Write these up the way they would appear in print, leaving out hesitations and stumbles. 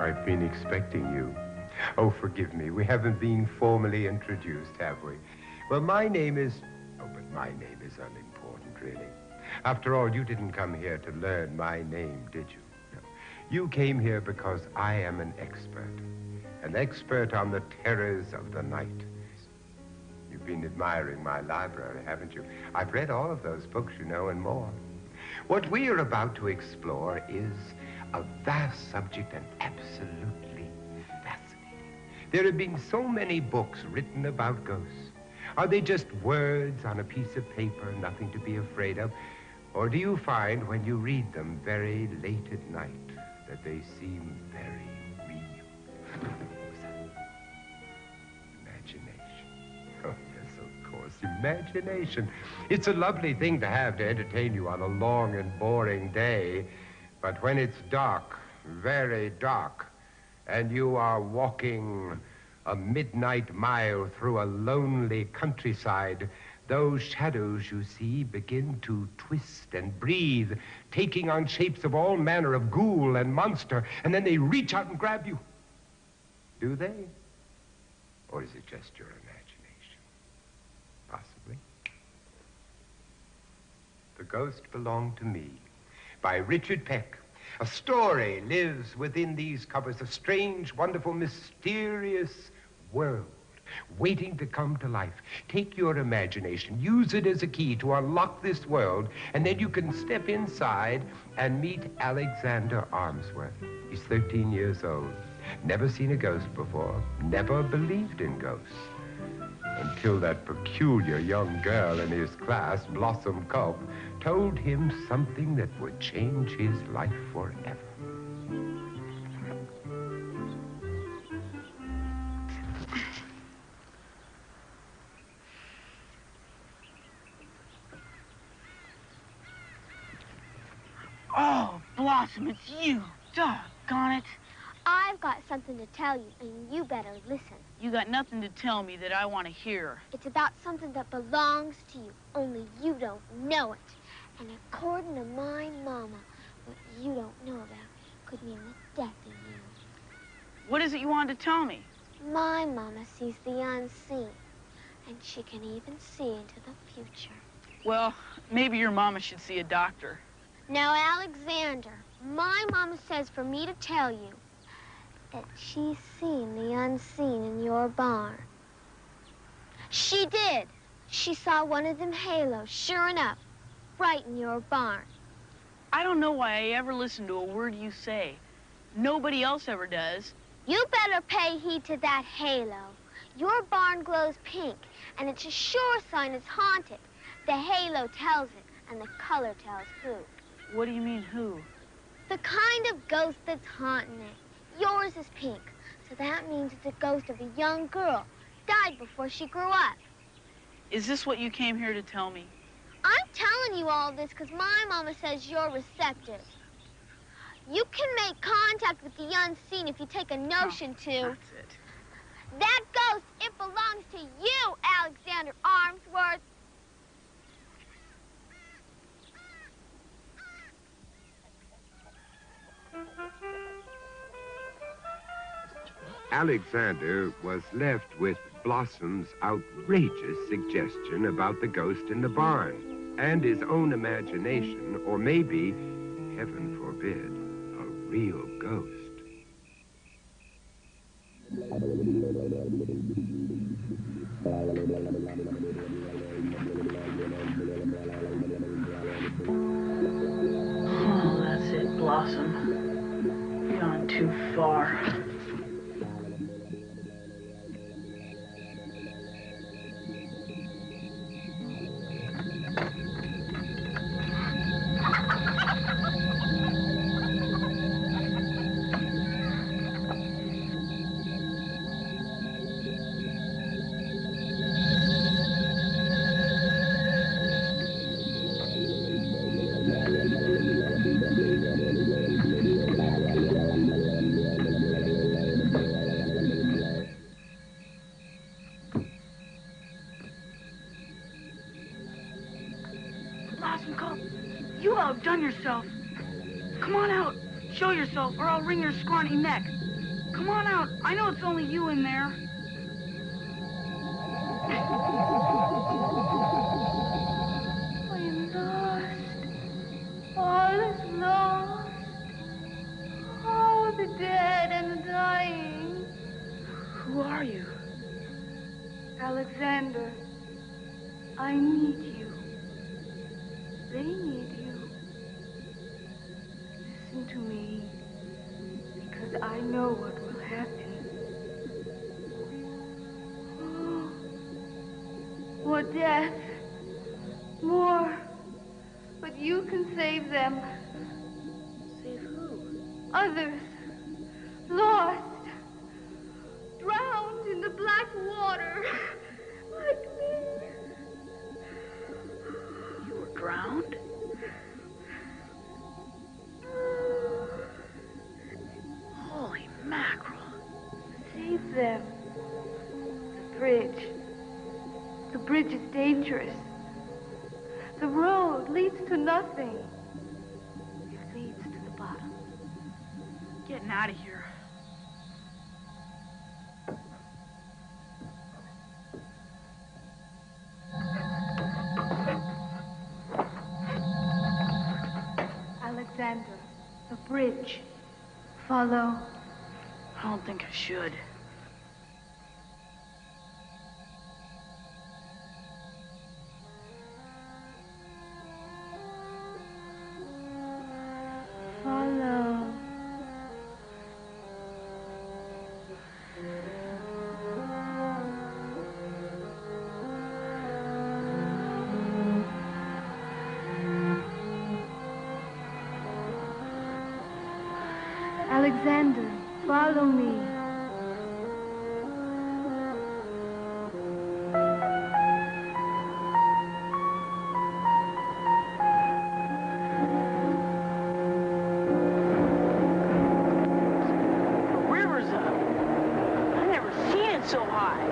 I've been expecting you. Oh, forgive me. We haven't been formally introduced, have we? Well, my name is... Oh, but my name is unimportant, really. After all, you didn't come here to learn my name, did you? No. You came here because I am an expert on the terrors of the night. You've been admiring my library, haven't you? I've read all of those books, you know, and more. What we are about to explore is a vast subject and absolutely fascinating. There have been so many books written about ghosts. Are they just words on a piece of paper, nothing to be afraid of? Or do you find when you read them very late at night that they seem very real? Imagination. Oh, yes, of course, imagination. It's a lovely thing to have to entertain you on a long and boring day. But when it's dark, very dark, and you are walking a midnight mile through a lonely countryside, those shadows you see begin to twist and breathe, taking on shapes of all manner of ghoul and monster, and then they reach out and grab you. Do they? Or is it just your imagination? Possibly. The Ghost Belonged to Me, by Richard Peck. A story lives within these covers, a strange, wonderful, mysterious world waiting to come to life. Take your imagination, use it as a key to unlock this world, and then you can step inside and meet Alexander Armsworth. He's 13 years old, never seen a ghost before, never believed in ghosts, until that peculiar young girl in his class, Blossom Culp, told him something that would change his life forever. Oh, Blossom, it's you. Doggone it. I've got something to tell you, and you better listen. You got nothing to tell me that I want to hear. It's about something that belongs to you, only you don't know it. And according to my mama, what you don't know about could mean the death of you. What is it you wanted to tell me? My mama sees the unseen, and she can even see into the future. Well, maybe your mama should see a doctor. Now, Alexander, my mama says for me to tell you that she's seen the unseen in your barn. She did. She saw one of them halos, sure enough, right in your barn. I don't know why I ever listen to a word you say. Nobody else ever does. You better pay heed to that halo. Your barn glows pink, and it's a sure sign it's haunted. The halo tells it, and the color tells who. What do you mean, who? The kind of ghost that's haunting it. Yours is pink, so that means it's a ghost of a young girl. Died before she grew up. Is this what you came here to tell me? I'm telling you all this because my mama says you're receptive. You can make contact with the unseen if you take a notion to. That's it. That ghost, it belongs to you, Alexander Armsworth. Alexander was left with Blossom's outrageous suggestion about the ghost in the barn and his own imagination, or maybe, heaven forbid, a real ghost. Oh, that's it, Blossom. You've gone too far. Blossom Culp, you outdone yourself. Come on out. Show yourself, or I'll wring your scrawny neck. Come on out. I know it's only you in there. I am lost. All is lost. Oh, the dead and the dying. Who are you? Alexander, I need you. They need you. Listen to me, because I know what will happen. Oh, more death, more. But you can save them. Save who? Others, lost, drowned in the black water, like me. You were drowned? Holy mackerel. Save them. The bridge. The bridge is dangerous. The road leads to nothing. It leads to the bottom. Getting out of here. Alexander, the bridge. Follow. I don't think I should. Follow. Alexander, follow me. The river's up. I never seen it so high.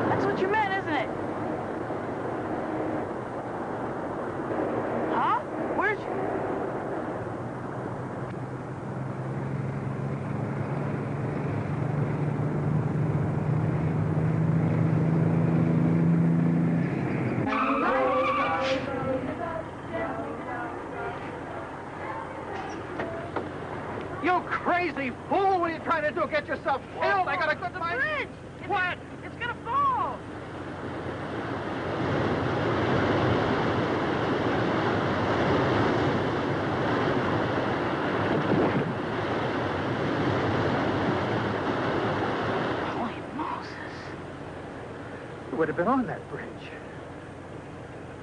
That's what you meant, isn't it? Huh? Where's... You crazy fool! What are you trying to do? Get yourself killed? I got a good The mind. bridge! What? It's gonna fall! Holy Moses. You would have been on that bridge.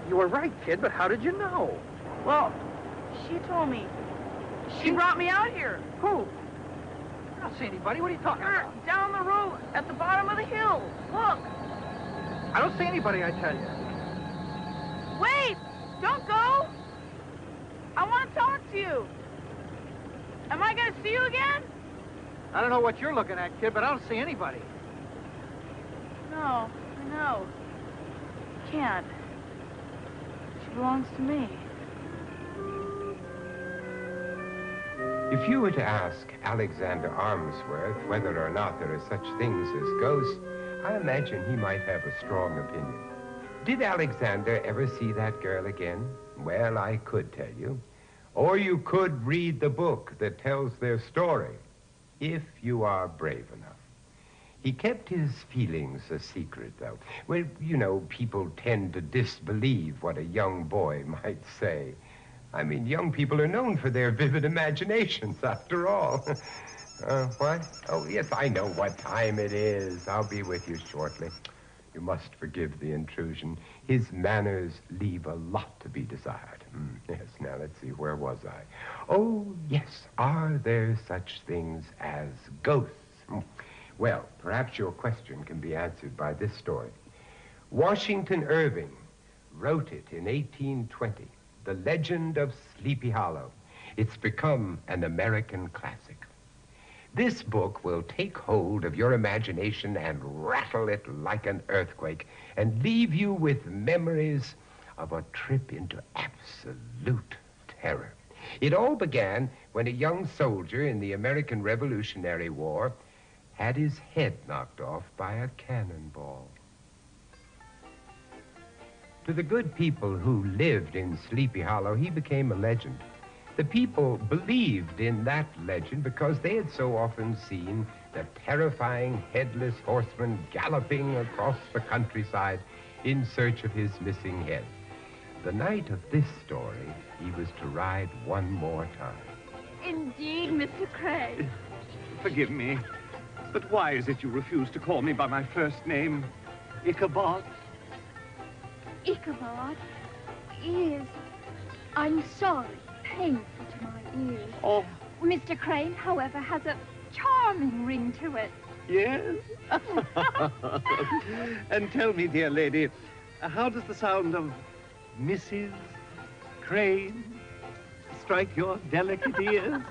You were right, kid, but how did you know? Well, she told me. She brought me out here. Who? I don't see anybody. What are you talking about? Down the road, at the bottom of the hill. Look. I don't see anybody, I tell you. Wait! Don't go! I want to talk to you. Am I going to see you again? I don't know what you're looking at, kid, but I don't see anybody. No, I know. Can't. She belongs to me. If you were to ask Alexander Armsworth whether or not there are such things as ghosts, I imagine he might have a strong opinion. Did Alexander ever see that girl again? Well, I could tell you. Or you could read the book that tells their story, if you are brave enough. He kept his feelings a secret, though. Well, you know, people tend to disbelieve what a young boy might say. I mean, young people are known for their vivid imaginations, after all. What? Oh, yes, I know what time it is. I'll be with you shortly. You must forgive the intrusion. His manners leave a lot to be desired. Yes, now let's see, where was I? Oh, yes, are there such things as ghosts? Well, perhaps your question can be answered by this story. Washington Irving wrote it in 1820. The Legend of Sleepy Hollow. It's become an American classic. This book will take hold of your imagination and rattle it like an earthquake and leave you with memories of a trip into absolute terror. It all began when a young soldier in the American Revolutionary War had his head knocked off by a cannonball. To the good people who lived in Sleepy Hollow, he became a legend. The people believed in that legend because they had so often seen the terrifying headless horseman galloping across the countryside in search of his missing head. The night of this story, he was to ride one more time. Indeed, Mr. Crane. Forgive me, but why is it you refuse to call me by my first name, Ichabod? Ichabod is, I'm sorry, painful to my ears. Oh, Mr. Crane, however, has a charming ring to it. yes? And tell me, dear lady, how does the sound of Mrs. Crane strike your delicate ears?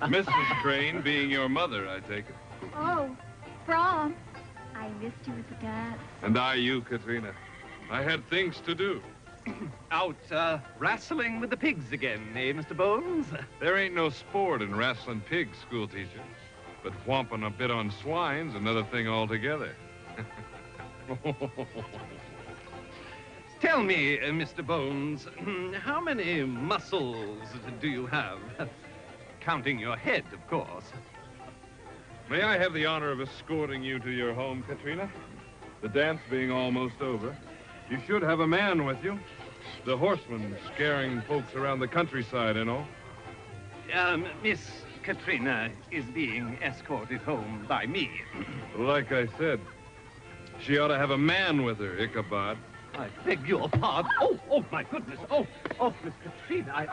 Mrs. Crane being your mother, I take it. Oh, Brom, I missed you at the dance. And I you, Katrina. I had things to do. Out wrestling with the pigs again, eh, Mr. Bones? There ain't no sport in wrestling pigs, school teacher. But whomping a bit on swine's another thing altogether. Tell me, Mr. Bones, how many muscles do you have? Counting your head, of course. May I have the honor of escorting you to your home, Katrina? The dance being almost over. You should have a man with you. The horseman scaring folks around the countryside and all. Miss Katrina is being escorted home by me. Like I said, she ought to have a man with her, Ichabod. I beg your pardon. Oh, my goodness. Oh, Miss Katrina,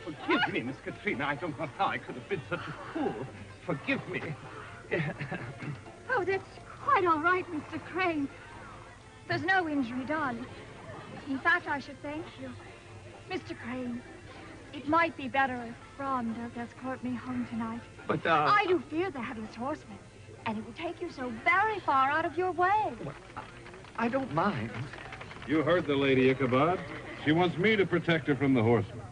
forgive me, Miss Katrina. I don't know how I could have been such a fool. Forgive me. Oh, that's quite all right, Mr. Crane. There's no injury done. In fact, I should thank you. Mr. Crane, it might be better if Brom does escort me home tonight. But, I do fear the headless horseman, and it will take you so very far out of your way. I don't mind. You heard the lady, Ichabod. She wants me to protect her from the horseman.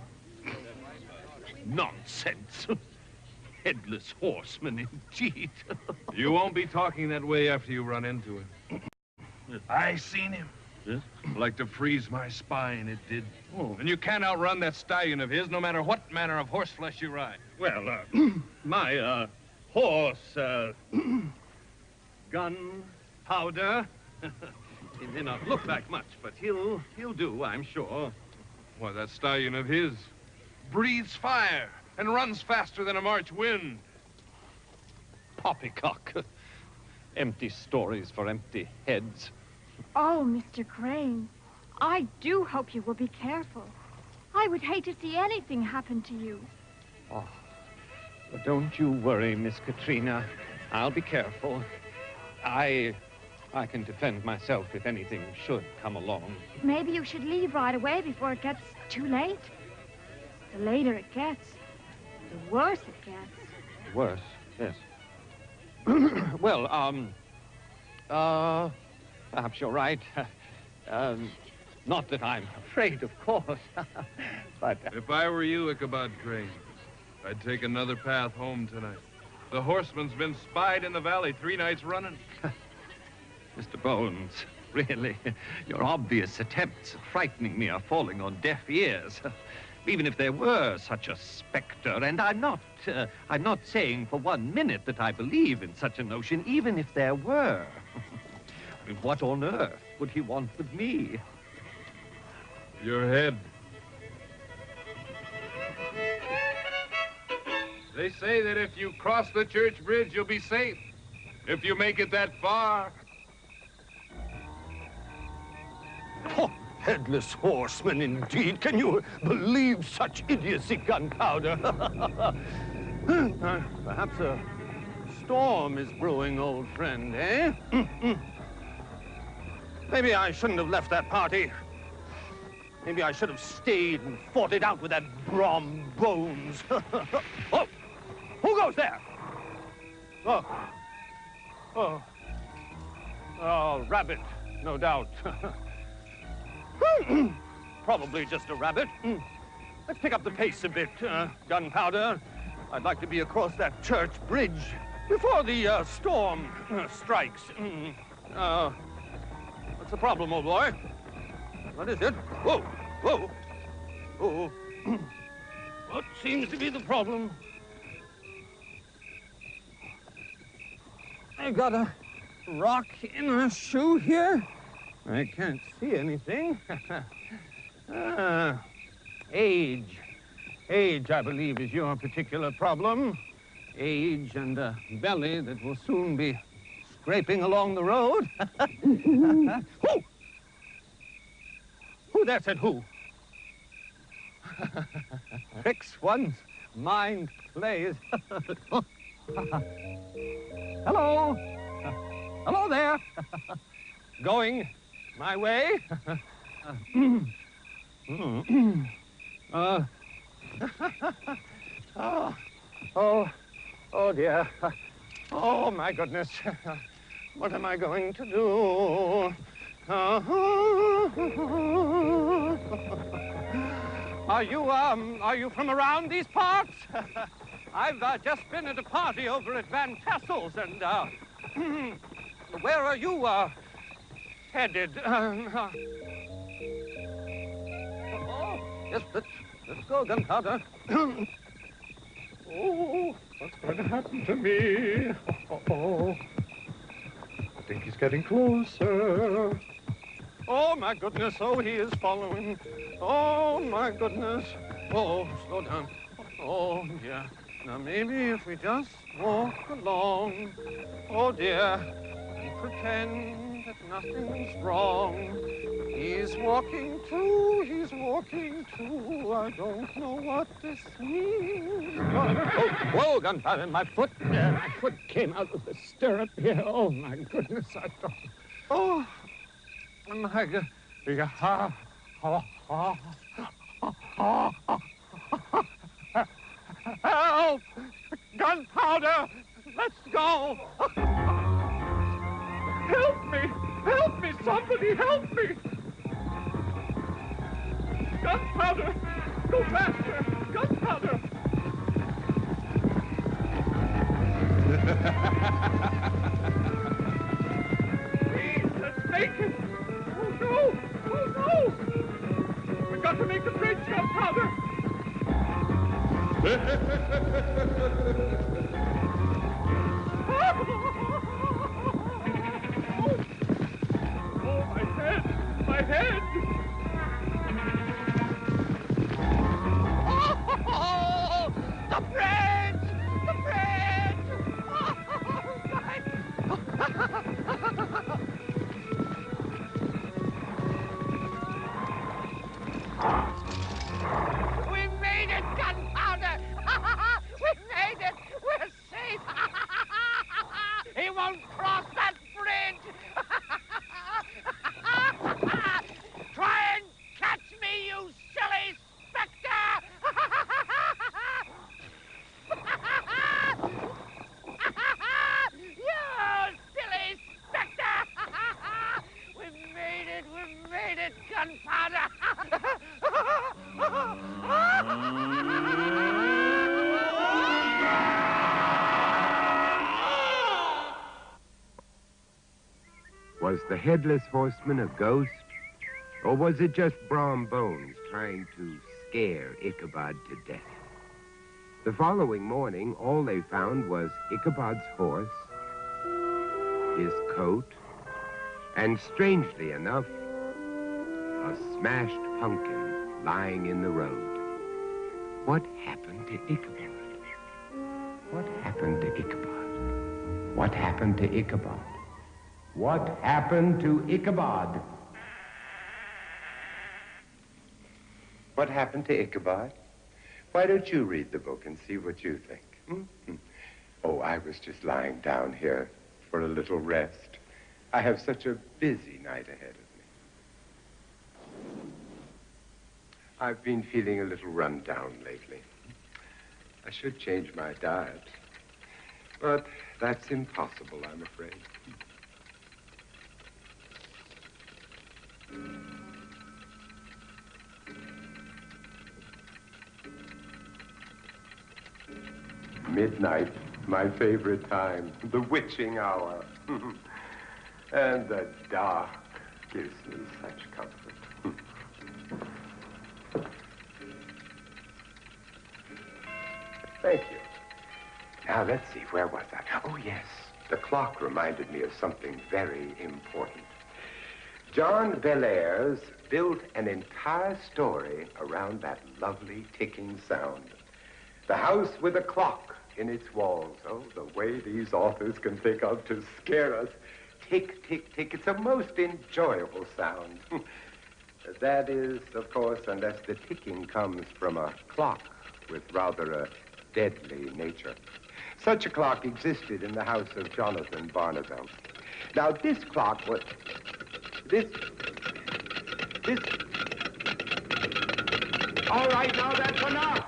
Nonsense. Headless horseman, indeed. You won't be talking that way after you run into him. I seen him. Yes? Like to freeze my spine, it did. Oh. And you can't outrun that stallion of his, no matter what manner of horse flesh you ride. Well, my, horse, gun, powder. He may not look like much, but he'll do, I'm sure. Why, that stallion of his breathes fire and runs faster than a March wind. Poppycock. Empty stories for empty heads. Oh, Mr. Crane, I do hope you will be careful. I would hate to see anything happen to you. Oh, but don't you worry, Miss Katrina. I'll be careful. I can defend myself if anything should come along. Maybe you should leave right away before it gets too late. The later it gets, the worse it gets. Worse, yes. Well, perhaps you're right. Not that I'm afraid, of course. But... If I were you, Ichabod Crane, I'd take another path home tonight. The horseman's been spied in the valley 3 nights running. Mr. Bones, really, your obvious attempts at frightening me are falling on deaf ears. Even if there were such a specter, and I'm not saying for 1 minute that I believe in such a notion, even if there were. I mean, what on earth would he want with me? Your head. They say that if you cross the church bridge, you'll be safe. If you make it that far... Oh, headless horseman, indeed. Can you believe such idiocy, Gunpowder? Perhaps a storm is brewing, old friend, eh? Maybe I shouldn't have left that party. Maybe I should have stayed and fought it out with that Brom Bones. Oh, who goes there? Oh, Rabbit, no doubt. Probably just a rabbit. Let's pick up the pace a bit, Gunpowder. I'd like to be across that church bridge before the storm strikes. What's the problem, old boy? What is it? Whoa, whoa. Oh, what seems to be the problem? I got a rock in a shoe here. I can't see anything. Age. Age, I believe, is your particular problem. Age and a belly that will soon be scraping along the road. Who? Who there said who? Tricks one's mind plays. Hello. Hello there. Going my way? Oh dear. Oh my goodness. What am I going to do? Are you from around these parts? I've just been at a party over at Van Tassel's, and where are you headed? Oh, yes, let's go, Gunpowder. Oh, what's going to happen to me? Oh, I think he's getting closer. Oh, my goodness. Oh, he is following. Oh, my goodness. Oh, slow down. Oh, dear. Now, maybe if we just walk along. Oh, dear. And pretend that nothing's wrong. He's walking too. He's walking too. I don't know what this means. Oh, whoa, Gunpowder. My foot came out of the stirrup here. Oh, my goodness. I thought... Oh. My God. Help! Gunpowder! Let's go! Help me! Help me! Somebody help me! Gunpowder! Go faster! Gunpowder! Please, let's make it! Oh, no! Oh, no! We've got to make the bridge, Gunpowder! Oh, my head! My head! Oh, the bridge! The bridge! Oh, my... We made it, Gunpowder! We made it! We're safe! He won't cross that bridge! Try and catch me, you silly spectre! You silly spectre! We've made it, Gunpowder! Was the headless horseman a ghost? Or was it just Brom Bones trying to scare Ichabod to death? The following morning, all they found was Ichabod's horse, his coat, and strangely enough, a smashed pumpkin lying in the road. What happened to Ichabod? What happened to Ichabod? What happened to Ichabod? What happened to Ichabod? What happened to Ichabod? Why don't you read the book and see what you think? Oh, I was just lying down here for a little rest. I have such a busy night ahead of me. I've been feeling a little run down lately. I should change my diet. But that's impossible, I'm afraid. Midnight, my favorite time, the witching hour. And the dark gives me such comfort. Thank you. Now, let's see, where was I? Oh, yes, the clock reminded me of something very important. John Bellairs built an entire story around that lovely ticking sound. The house with a clock in its walls. Oh, the way these authors can think of to scare us. Tick, tick, tick. It's a most enjoyable sound. That is, of course, unless the ticking comes from a clock with rather a deadly nature. Such a clock existed in the house of Jonathan Barnavelt. Now, this clock was... This... All right, now that's enough.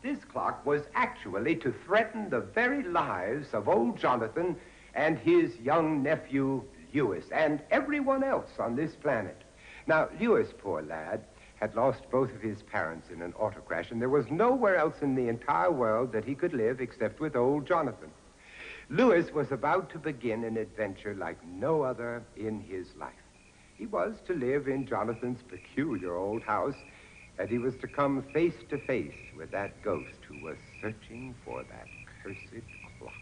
This clock was actually to threaten the very lives of old Jonathan and his young nephew, Lewis, and everyone else on this planet. Now, Lewis, poor lad, had lost both of his parents in an auto crash, and there was nowhere else in the entire world that he could live except with old Jonathan. Lewis was about to begin an adventure like no other in his life. He was to live in Jonathan's peculiar old house, and he was to come face to face with that ghost who was searching for that cursed clock.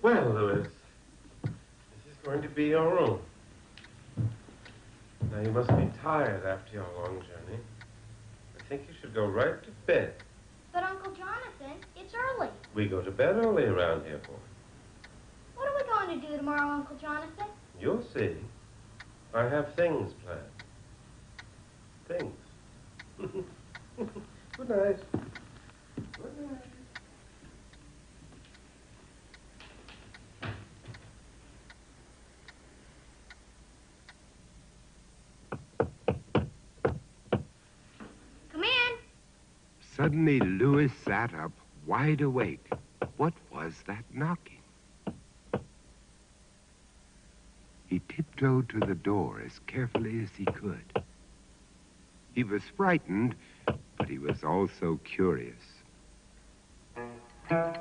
Well, Lewis, this is going to be your room. Now, you must be tired after your long journey. I think you should go right to bed. But, Uncle Jonathan, it's early. We go to bed early around here, boy. What are we going to do tomorrow, Uncle Jonathan? You'll see. I have things planned. Things. Good night. Good night. Come in. Suddenly, Lewis sat up, wide awake. What was that knocking? He tiptoed to the door as carefully as he could. He was frightened, but he was also curious. A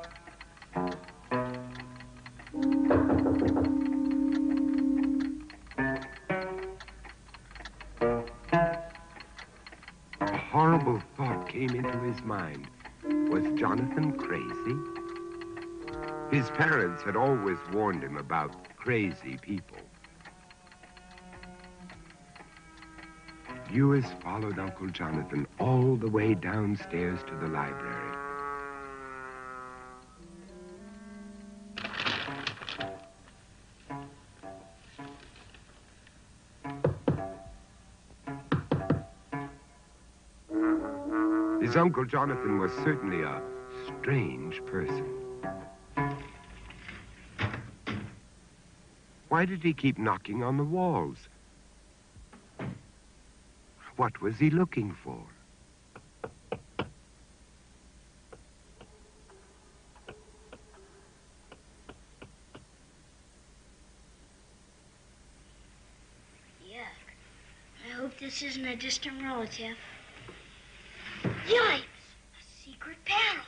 horrible thought came into his mind. Was Jonathan crazy? His parents had always warned him about crazy people. Lewis followed Uncle Jonathan all the way downstairs to the library. His Uncle Jonathan was certainly a strange person. Why did he keep knocking on the walls? What was he looking for? Yuck. I hope this isn't a distant relative. Yikes! A secret panel.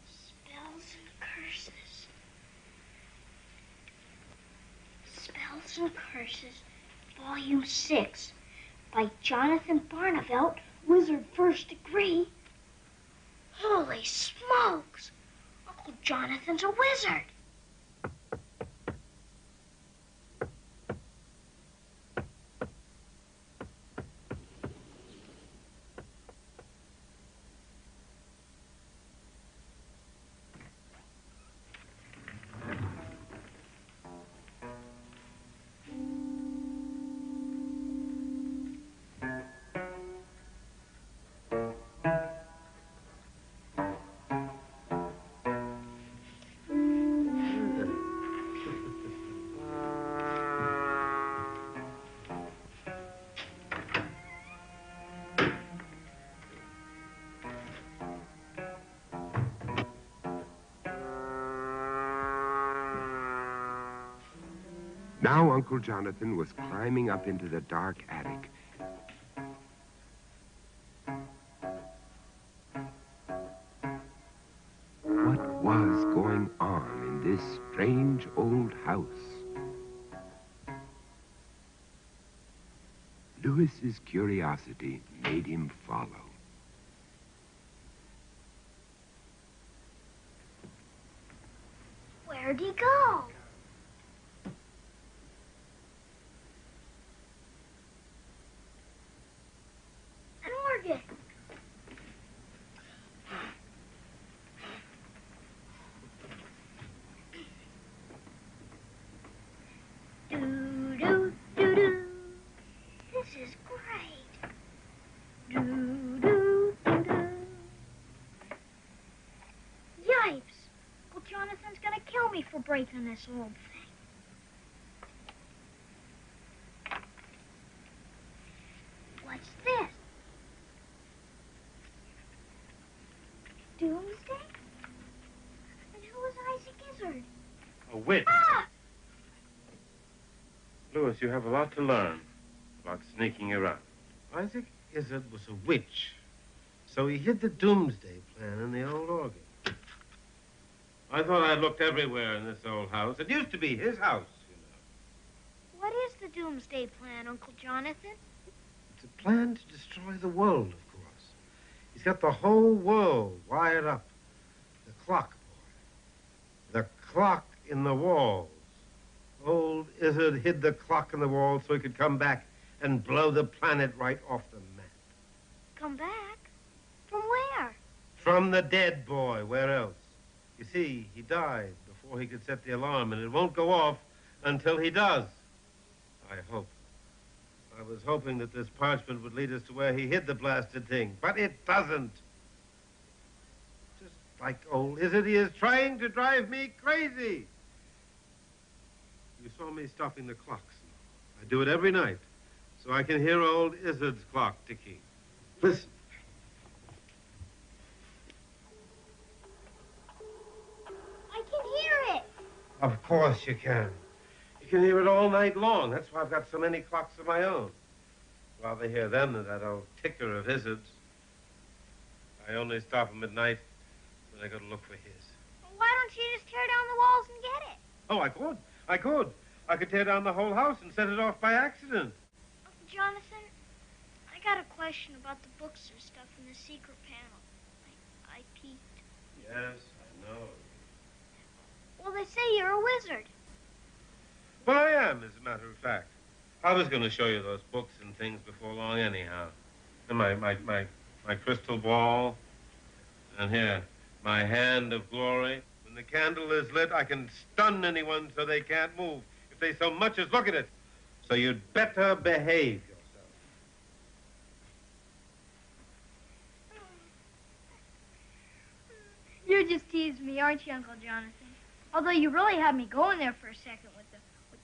Spells and curses. Spells and Curses, Volume 6, by Jonathan Barnavelt, Wizard First Degree. Holy smokes! Uncle Jonathan's a wizard. Now Uncle Jonathan was climbing up into the dark attic, was going on in this strange old house? Louis's curiosity made him follow. Where'd he go? An organ. Do-do-do-do. This is great. Do-do-do-do. Yipes. Well, Jonathan's gonna kill me for breaking this old thing. What's this? Doomsday? And who is Isaac Izzard? A witch. Ah! Louis, you have a lot to learn about sneaking around. Isaac Izzard was a witch, so he hid the doomsday plan in the old organ. I thought I'd looked everywhere in this old house. It used to be his house, you know. What is the doomsday plan, Uncle Jonathan? It's a plan to destroy the world, of course. He's got the whole world wired up. The clock, boy. The clock in the walls. Old Izzard hid the clock in the wall so he could come back and blow the planet right off the map. Come back? From where? From the dead, boy. Where else? You see, he died before he could set the alarm, and it won't go off until he does. I hope. I was hoping that this parchment would lead us to where he hid the blasted thing, but it doesn't. Just like old Izzard, he is trying to drive me crazy. You saw me stopping the clocks. I do it every night, so I can hear old Izzard's clock ticking. Listen. I can hear it. Of course you can. You can hear it all night long. That's why I've got so many clocks of my own. Rather hear them than that old ticker of Izzard's. I only stop him at night when I go to look for his. Well, why don't you just tear down the walls and get it? Oh, I could. I could. I could tear down the whole house and set it off by accident. Uncle Jonathan, I got a question about the books or stuff in the secret panel. I peeked. Yes, I know. Well, they say you're a wizard. Well, I am, as a matter of fact. I was going to show you those books and things before long anyhow. And my crystal ball. And here, my hand of glory. When the candle is lit, I can stun anyone so they can't move if they so much as look at it. So you'd better behave yourself. You're just teasing me, aren't you, Uncle Jonathan? Although you really had me going there for a second with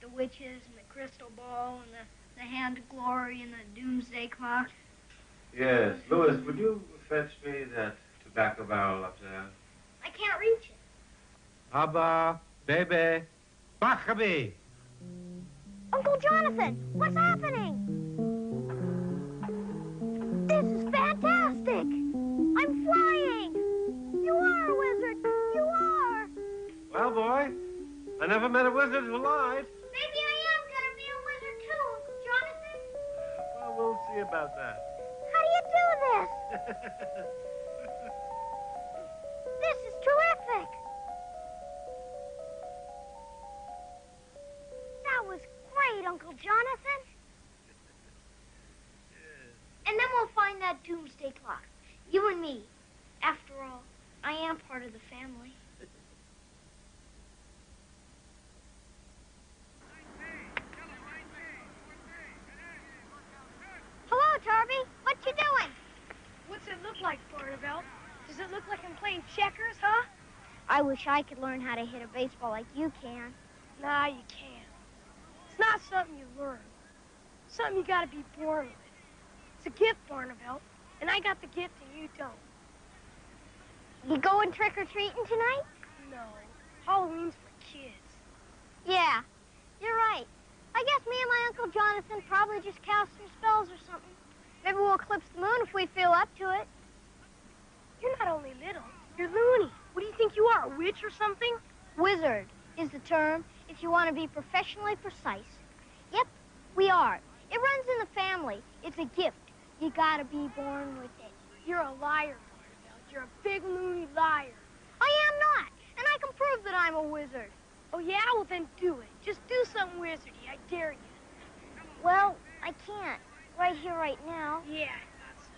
the witches and the crystal ball and the hand of glory and the doomsday clock. Yes. Louis, would you fetch me that tobacco barrel up there? I can't reach it. Abba, baby, Bachabi. Uncle Jonathan, what's happening? This is fantastic. I'm flying. You are a wizard. You are. Well, boy, I never met a wizard who lied. Maybe I am going to be a wizard too, Uncle Jonathan. Well, we'll see about that. How do you do this? This is terrific. That was great, Uncle Jonathan. And then we'll find that doomsday clock. You and me. After all, I am part of the family. Hello, Tarby. What you doing? What's it look like, Barnabelle? Does it look like I'm playing checkers, huh? I wish I could learn how to hit a baseball like you can. Nah, you can't. It's not something you learn. It's something you gotta be born with. It's a gift, Barnabelle, and I got the gift and you don't. You going trick-or-treating tonight? No, Halloween's for kids. Yeah, you're right. I guess me and my Uncle Jonathan probably just cast some spells or something. Maybe we'll eclipse the moon if we feel up to it. You're not only little, you're loony. What do you think you are, a witch or something? Wizard is the term if you want to be professionally precise. Yep, we are. It runs in the family. It's a gift. You gotta be born with it. You're a liar, Barnabelle. You're a big loony liar. I am not, and I can prove that I'm a wizard. Oh, yeah? Well, then do it. Just do something wizardy. I dare you. Well, I can't. Right here, right now. Yeah, I thought so.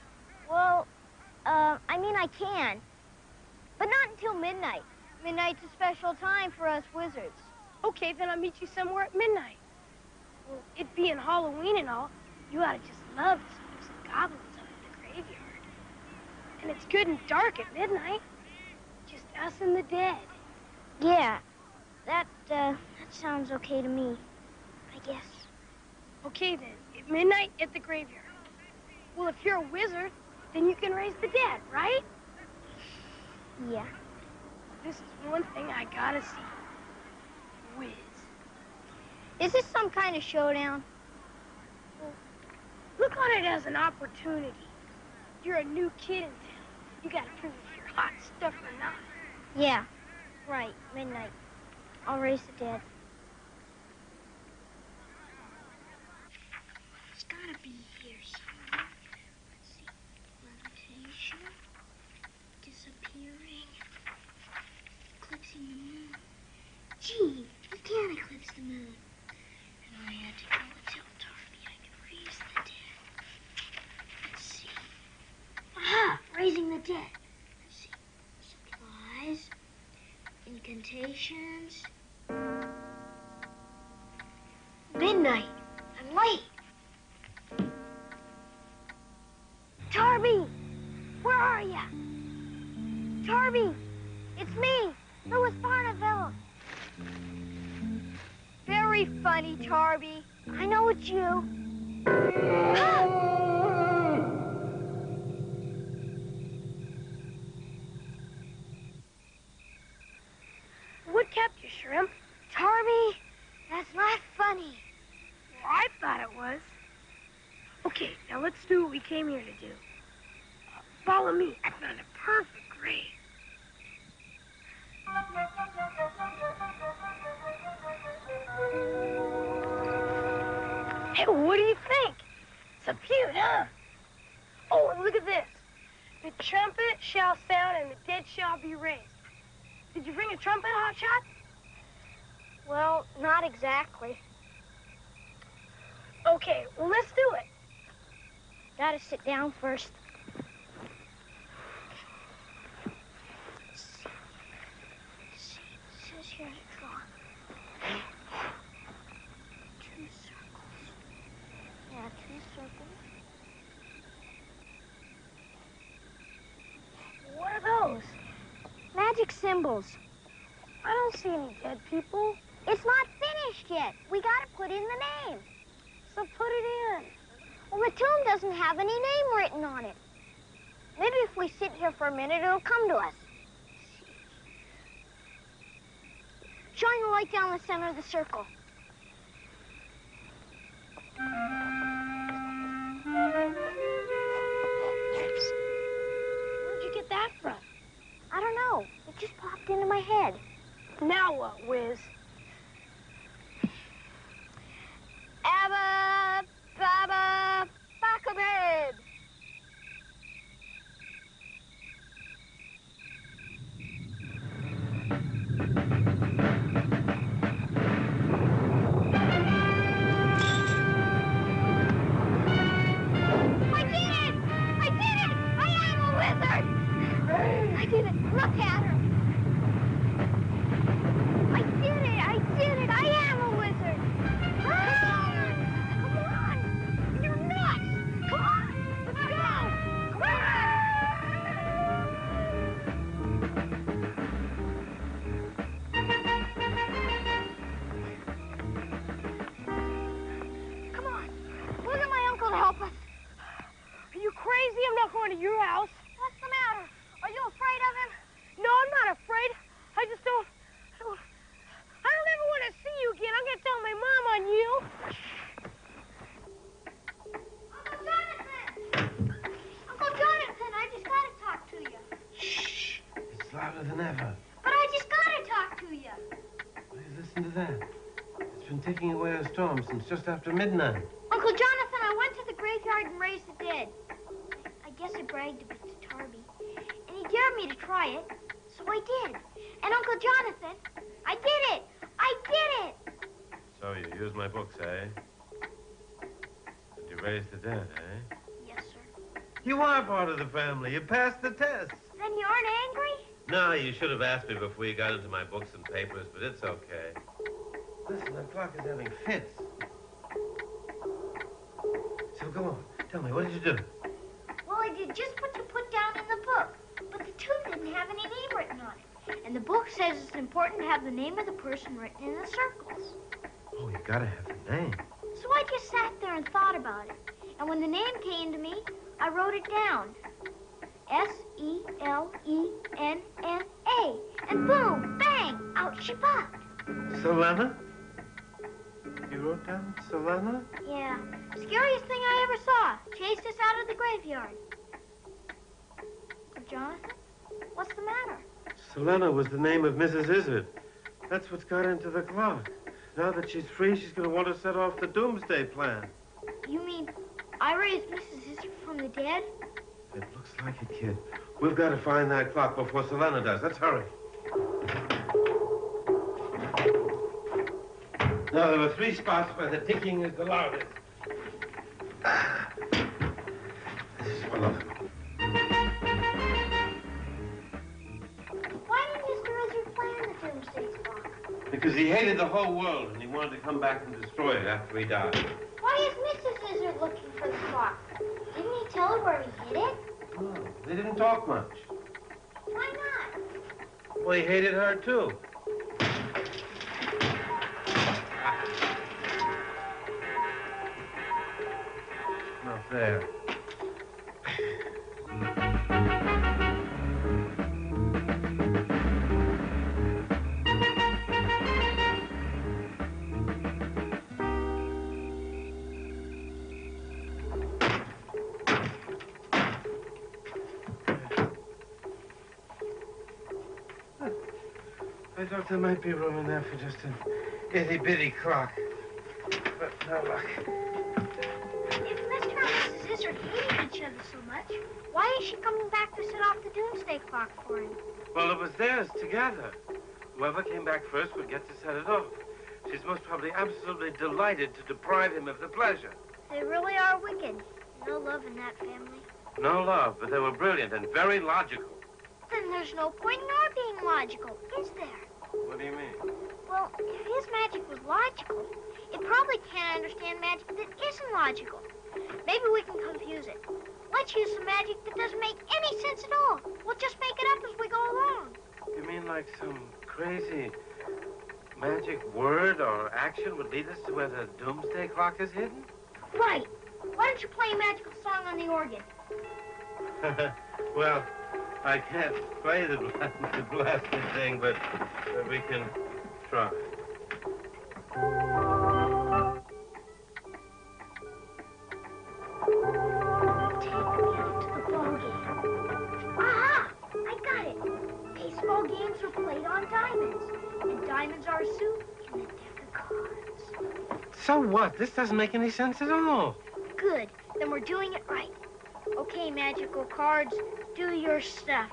Well, I mean I can. But not until midnight. Midnight's a special time for us wizards. Okay, then I'll meet you somewhere at midnight. Well, it being Halloween and all, you ought to just love the spooks and goblins up in the graveyard. And it's good and dark at midnight. Just us and the dead. Yeah, that sounds okay to me, I guess. Okay, then. At midnight at the graveyard. Well, if you're a wizard, then you can raise the dead, right? Yeah. This is one thing I gotta see. Whiz. Is this some kind of showdown? Look on it as an opportunity. You're a new kid in town. You gotta prove if you're hot stuff or not. Yeah, right, midnight. I'll raise the dead. It's gotta be here somewhere. Let's see. Levitation. Disappearing. Eclipsing the moon. Gee, you can't eclipse the moon. And I had to go and tell Darby I could raise the dead. Let's see. Aha! Raising the dead. Let's see. Supplies. Incantations. Midnight. I'm late. Darby! Where are ya? Darby! It's me, Louis Barnaville. Very funny, Tarby. I know it's you. What kept you, Shrimp? Tarby, that's not funny. Well, I thought it was. Okay, now let's do what we came here to do. Follow me. I found a perfect grave. Hey, what do you think? It's a beaut, huh? Oh, and look at this. The trumpet shall sound and the dead shall be raised. Did you bring a trumpet, Hotshot? Well, not exactly. Okay, well, let's do it. Gotta sit down first. It says here to draw 2 circles. Yeah, 2 circles. What are those? Magic symbols. I don't see any dead people. It's not finished yet. We gotta put in the name. So put it in. Well, the tomb doesn't have any name written on it. Maybe if we sit here for a minute, it'll come to us. Shine the light down the center of the circle. Where'd you get that from? I don't know. It just popped into my head. Now what, Wiz? Abba, Baba, Bacabed. I did it! I did it! I am a wizard! I did it! Look at her! I did it! I did it! I am a wizard! Come on! You're nuts! Come on! Let's go! Come on! Come on! We'll get my uncle to help us. Are you crazy? I'm not going to your house. What's the matter? Are you afraid of him? No, I'm not afraid. I just don't ever want to see you again. I'm going to tell my mom on you. Uncle Jonathan! Uncle Jonathan, I just got to talk to you. Shh. It's louder than ever. But I just got ya. Please listen to that. It's been taking away a storm since just after midnight. Uncle Jonathan, I went to the graveyard and raised the dead. I guess I bragged a bit to Tarby. And he dared me to try it, so I did. And Uncle Jonathan, I did it! I did it! So you used my books, eh? And you raised the dead, eh? Yes, sir. You are part of the family. You passed the test. Then you aren't angry? No, you should have asked me before you got into my books and papers, but it's okay. Listen, the clock is having fits. So go on. Tell me, what did you do? Well, I did just what you put down in the book. But the tune didn't have any name written on it. And the book says it's important to have the name of the person written in the circles. Oh, you gotta have the name. So I just sat there and thought about it. And when the name came to me, I wrote it down. Selena. And boom, bang, out she popped. Selena? You wrote down Selena? Yeah, scariest thing I ever saw. Chased us out of the graveyard. Jonathan, what's the matter? Selena was the name of Mrs. Izzard. That's what's got into the clock. Now that she's free, she's going to want to set off the doomsday plan. You mean I raised Mrs. Izzard from the dead? It looks like it, kid. We've got to find that clock before Selena does. Let's hurry. Now, there are 3 spots where the ticking is the loudest. This is one of them. Why did Mr. Izzard plan the doomsday clock? Because he hated the whole world and he wanted to come back and destroy it after he died. Why is Mrs. Izzard looking for the clock? Didn't he tell her where he hid it? No, they didn't talk much. Why not? Well, he hated her, too. Not there. I thought there might be room in there for just an itty-bitty clock. But no luck. If Mr. and Mrs. Izzard hated each other so much, why is she coming back to set off the doomsday clock for him? Well, it was theirs together. Whoever came back first would get to set it off. She's most probably absolutely delighted to deprive him of the pleasure. They really are wicked. No love in that family. No love, but they were brilliant and very logical. Then there's no point in our being logical, is there? What do you mean? Well, if his magic was logical, it probably can't understand magic that isn't logical. Maybe we can confuse it. Let's use some magic that doesn't make any sense at all. We'll just make it up as we go along. You mean like some crazy magic word or action would lead us to where the doomsday clock is hidden? Right. Why don't you play a magical song on the organ? Well, I can't play the blasted thing, but we can try. Take me out to the ball game. Aha! I got it. Baseball games are played on diamonds, and diamonds are a suit in a deck of cards. So what? This doesn't make any sense at all. Good. Then we're doing it right. Okay, magical cards, do your stuff.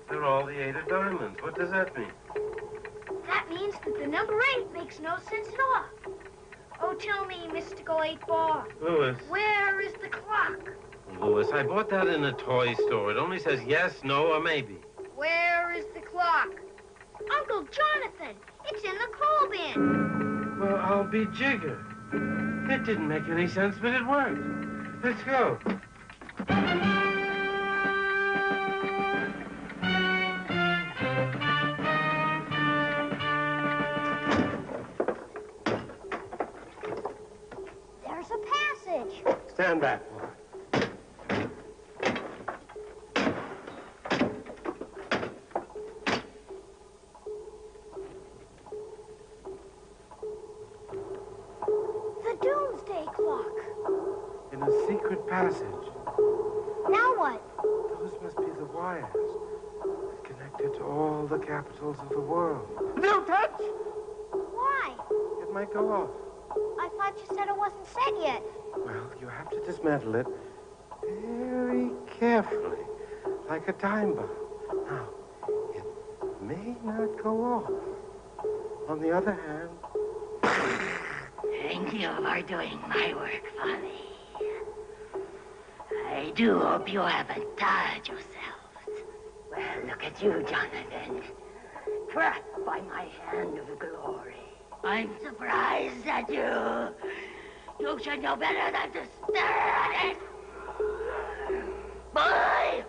They're all the 8 of diamonds. What does that mean? That means that the number 8 makes no sense at all. Oh, tell me, mystical 8 ball. Louis. Where is the clock? Louis, I bought that in a toy store. It only says yes, no, or maybe. Where is the clock? Uncle Jonathan, it's in the coal bin. Well, I'll be jiggered. It didn't make any sense, but it worked. Let's go. There's a passage. Stand back. The doomsday clock. In a secret passage. Now what? Those must be the wires that connected to all all the capitals of the world. Don't touch! Why? It might go off. I thought you said it wasn't set yet. Well, you have to dismantle it very carefully, like a time bomb. Now, it may not go off. On the other hand... Thank you for doing my work for me. I do hope you haven't tired yourselves. Well, look at you, Jonathan. Trapped by my hand of glory. I'm surprised at you. You should know better than to stare at it. Boy!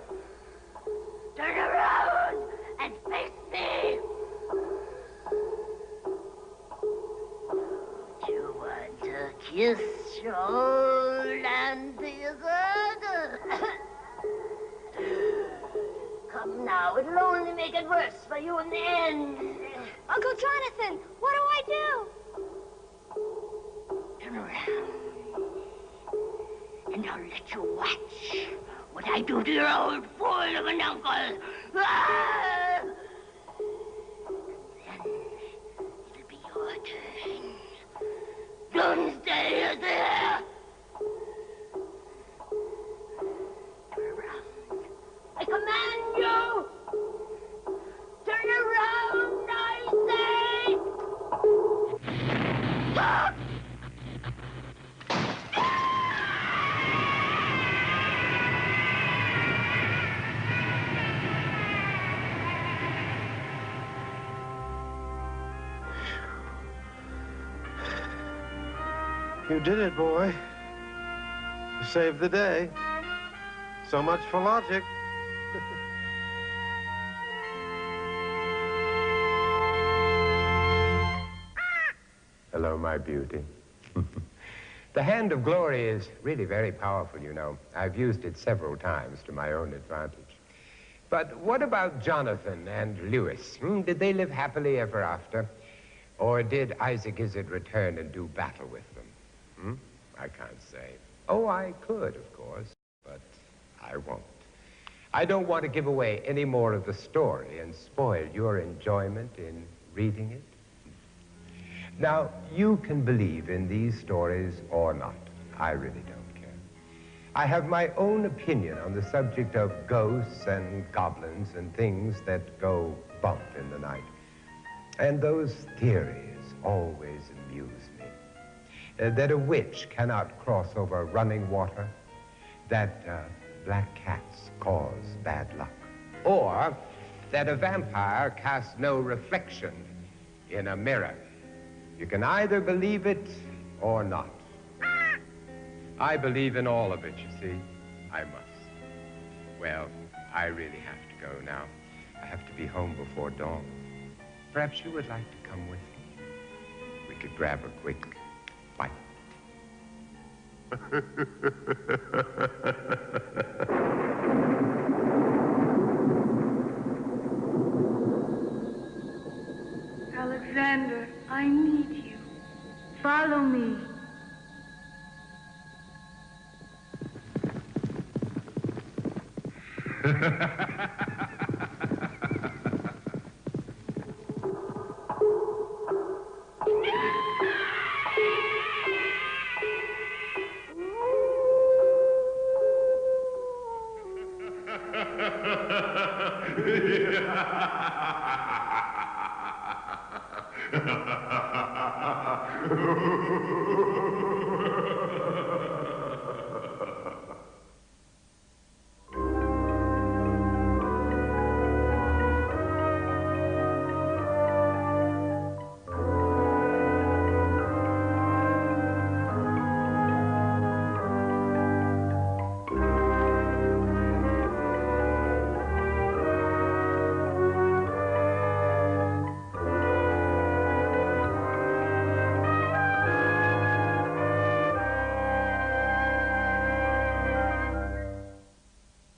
Turn around and face me! Do you want to kiss your old auntie again? Come now, it'll only make it worse for you in the end. Uncle Jonathan, what do I do? Turn around. And I'll let you watch what I do to your old fool of an uncle. Ah! And then it'll be your turn. Don't stay there. Turn around. I command you. Turn around, I say. Stop! You did it, boy. You saved the day. So much for logic. Hello, my beauty. The hand of glory is really very powerful, you know. I've used it several times to my own advantage. But what about Jonathan and Lewis? Did they live happily ever after? Or did Isaac Izzard return and do battle with them? I can't say. Oh, I could, of course, but I won't. I don't want to give away any more of the story and spoil your enjoyment in reading it. Now, you can believe in these stories or not. I really don't care. I have my own opinion on the subject of ghosts and goblins and things that go bump in the night. And those theories always amuse me. That a witch cannot cross over running water, that black cats cause bad luck, or that a vampire casts no reflection in a mirror. You can either believe it or not. I believe in all of it, you see. I must. Well, I really have to go now. I have to be home before dawn. Perhaps you would like to come with me. We could grab a quick bite. Alexander, I need you. Follow me.